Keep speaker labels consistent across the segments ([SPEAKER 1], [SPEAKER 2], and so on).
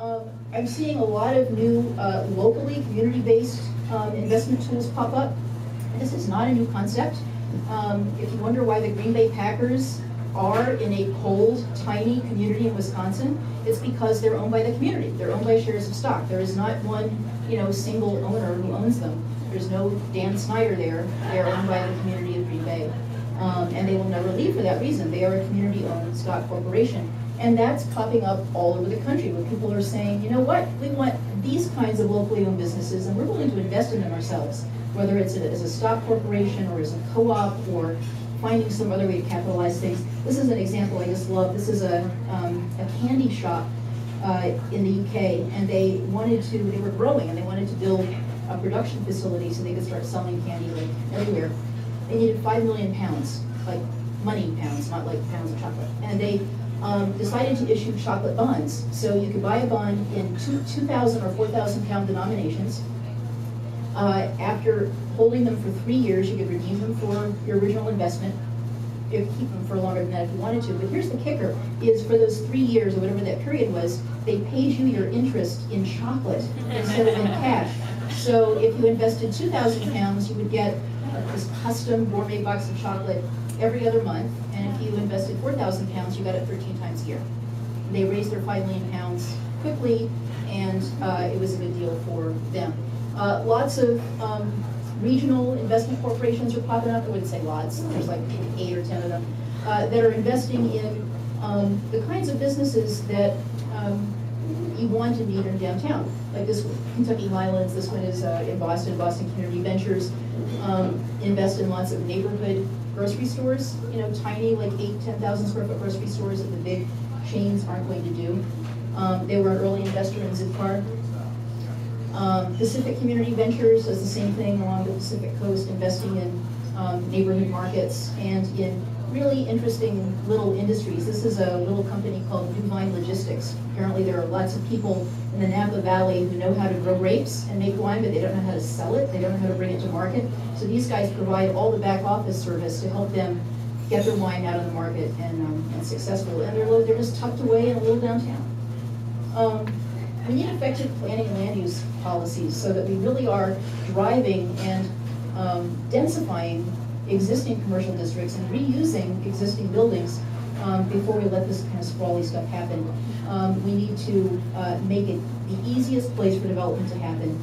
[SPEAKER 1] I'm seeing a lot of new locally community-based investment tools pop up. This is not a new concept. If you wonder why the Green Bay Packers are in a cold, tiny community in Wisconsin, it's because they're owned by the community. They're owned by shares of stock. There is not one, single owner who owns them. There's no Dan Snyder there. They are owned by the community of Green Bay. And they will never leave for that reason. They are a community-owned stock corporation. And that's popping up all over the country where people are saying, you know what, we want these kinds of locally owned businesses and we're willing to invest in them ourselves, whether it's as a stock corporation or as a co-op or finding some other way to capitalize things. This is an example I just love. This is a candy shop in the UK, and they were growing and they wanted to build a production facility so they could start selling candy like everywhere. They needed 5 million pounds, like money pounds, not like pounds of chocolate. And they decided to issue chocolate bonds. So you could buy a bond in 2,000 or 4,000 pound denominations. After holding them for 3 years, you could redeem them for your original investment. You could keep them for longer than that if you wanted to. But here's the kicker, is for those 3 years or whatever that period was, they paid you your interest in chocolate instead of in cash. So if you invested 2,000 pounds, you would get this custom gourmet box of chocolate every other month. And if you invested 4,000 pounds, you got it 13 times a year. They raised their 5 million pounds quickly, and it was a good deal for them. Lots of regional investment corporations are popping up. I wouldn't say lots, there's like 8 or 10 of them, that are investing in the kinds of businesses that you want and need in downtown. Like this one, Kentucky Highlands, this one is in Boston, Boston Community Ventures, invest in lots of neighborhood grocery stores, tiny, like 10,000 square foot grocery stores that the big chains aren't going to do. They were an early investor in Zipcar. Pacific Community Ventures does the same thing along the Pacific Coast, investing in neighborhood markets and in really interesting little industries. This is a little company called New Vine Logistics. Apparently there are lots of people in the Napa Valley who know how to grow grapes and make wine, but they don't know how to sell it. They don't know how to bring it to market. So these guys provide all the back office service to help them get their wine out of the market and successful. And they're just tucked away in a little downtown. We need effective planning and land use policies so that we really are driving and densifying existing commercial districts and reusing existing buildings before we let this kind of sprawly stuff happen. We need to make it the easiest place for development to happen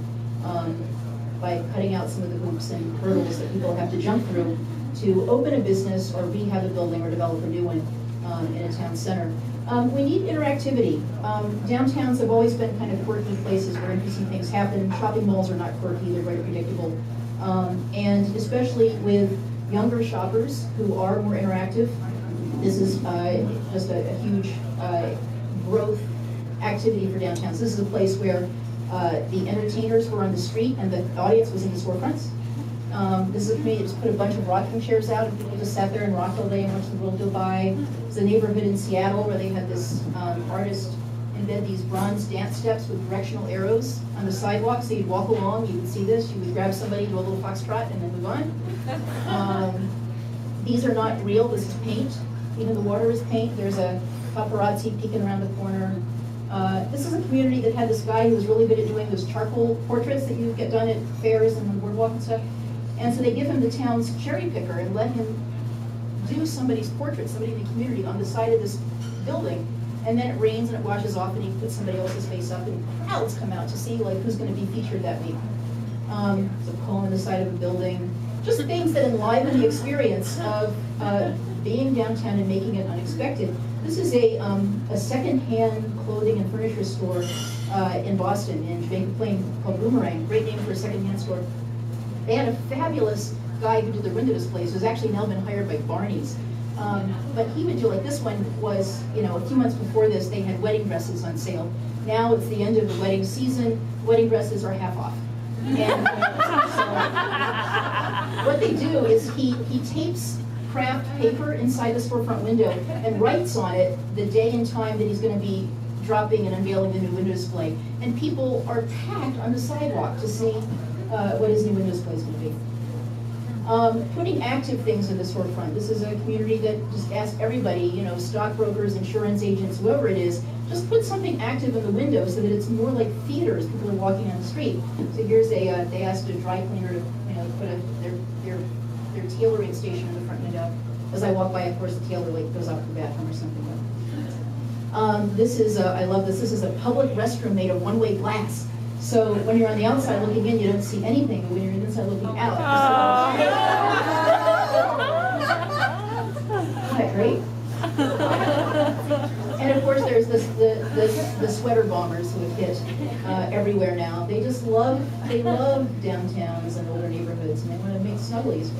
[SPEAKER 1] by cutting out some of the hoops and hurdles that people have to jump through to open a business or rehab a building or develop a new one in a town center. We need interactivity. Downtowns have always been kind of quirky places where interesting things happen. Shopping malls are not quirky, they're very predictable. And especially with younger shoppers who are more interactive, this is just a huge growth activity for downtowns. This is a place where the entertainers were on the street and the audience was in the storefronts. This is a community that just put a bunch of rocking chairs out and people just sat there and rocked all day and watched the world go by. There's a neighborhood in Seattle where they had this artist embed these bronze dance steps with directional arrows on the sidewalk, so you'd walk along, you would see this, you would grab somebody, do a little foxtrot, and then move on. These are not real, this is paint. Even the water is paint. There's a paparazzi peeking around the corner. This is a community that had this guy who was really good at doing those charcoal portraits that you get done at fairs and on the boardwalk and stuff. And so they give him the town's cherry picker and let him do somebody's portrait, somebody in the community on the side of this building. And then it rains and it washes off and he puts somebody else's face up and crowds come out to see like who's going to be featured that week. So poem on the side of a building. Just things that enliven the experience of being downtown and making it unexpected. This is a second-hand clothing and furniture store in Boston, in Jamaica Plain, called Boomerang. Great name for a second-hand store. They had a fabulous guy who did the window displays, who's actually now been hired by Barney's. But he would do, like this one was, a few months before this, they had wedding dresses on sale. Now it's the end of the wedding season, wedding dresses are half off. And so what they do is he tapes craft paper inside the storefront window and writes on it the day and time that he's going to be dropping and unveiling the new window display. And people are packed on the sidewalk to see what his new window display is going to be. Putting active things in the storefront. This is a community that just asks everybody, stockbrokers, insurance agents, whoever it is, just put something active in the window so that it's more like theater as people are walking on the street. So here's a, they asked a dry cleaner to, put their tailoring station in the front window. As I walk by, of course, the tailor like goes out to the bathroom or something. This is, I love this, this is a public restroom made of one-way glass. So when you're on the outside looking in, you don't see anything, but when you're inside looking out, isn't that great? And of course, there's the sweater bombers who have hit everywhere now. They just love downtowns and older neighborhoods, and they want to make snugglies.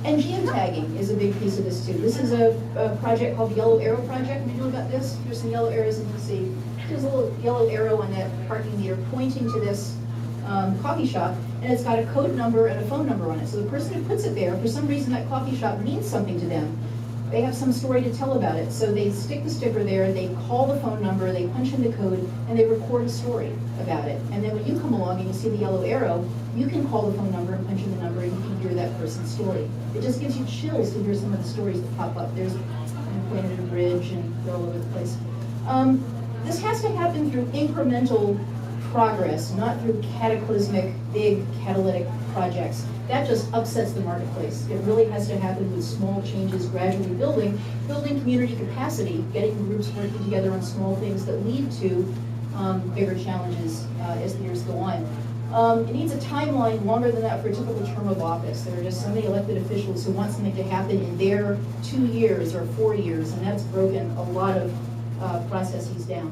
[SPEAKER 1] And geotagging is a big piece of this too. This is a project called the Yellow Arrow Project. You know about this? There's some yellow arrows, and you can see there's a little yellow arrow on that parking meter pointing to this coffee shop, and it's got a code number and a phone number on it. So the person who puts it there, for some reason that coffee shop means something to them. They have some story to tell about it. So they stick the sticker there, they call the phone number, they punch in the code, and they record a story about it. And then when you come along and you see the yellow arrow, you can call the phone number and punch in the number, and you can hear that person's story. It just gives you chills to hear some of the stories that pop up. There's pointed at a bridge, and they're all over the place. This has to happen through incremental progress, not through cataclysmic, big catalytic projects. That just upsets the marketplace. It really has to happen with small changes, gradually building community capacity, getting groups working together on small things that lead to bigger challenges as the years go on. It needs a timeline longer than that for a typical term of office. There are just so many elected officials who want something to happen in their 2 years or 4 years, and that's broken a lot of processes down.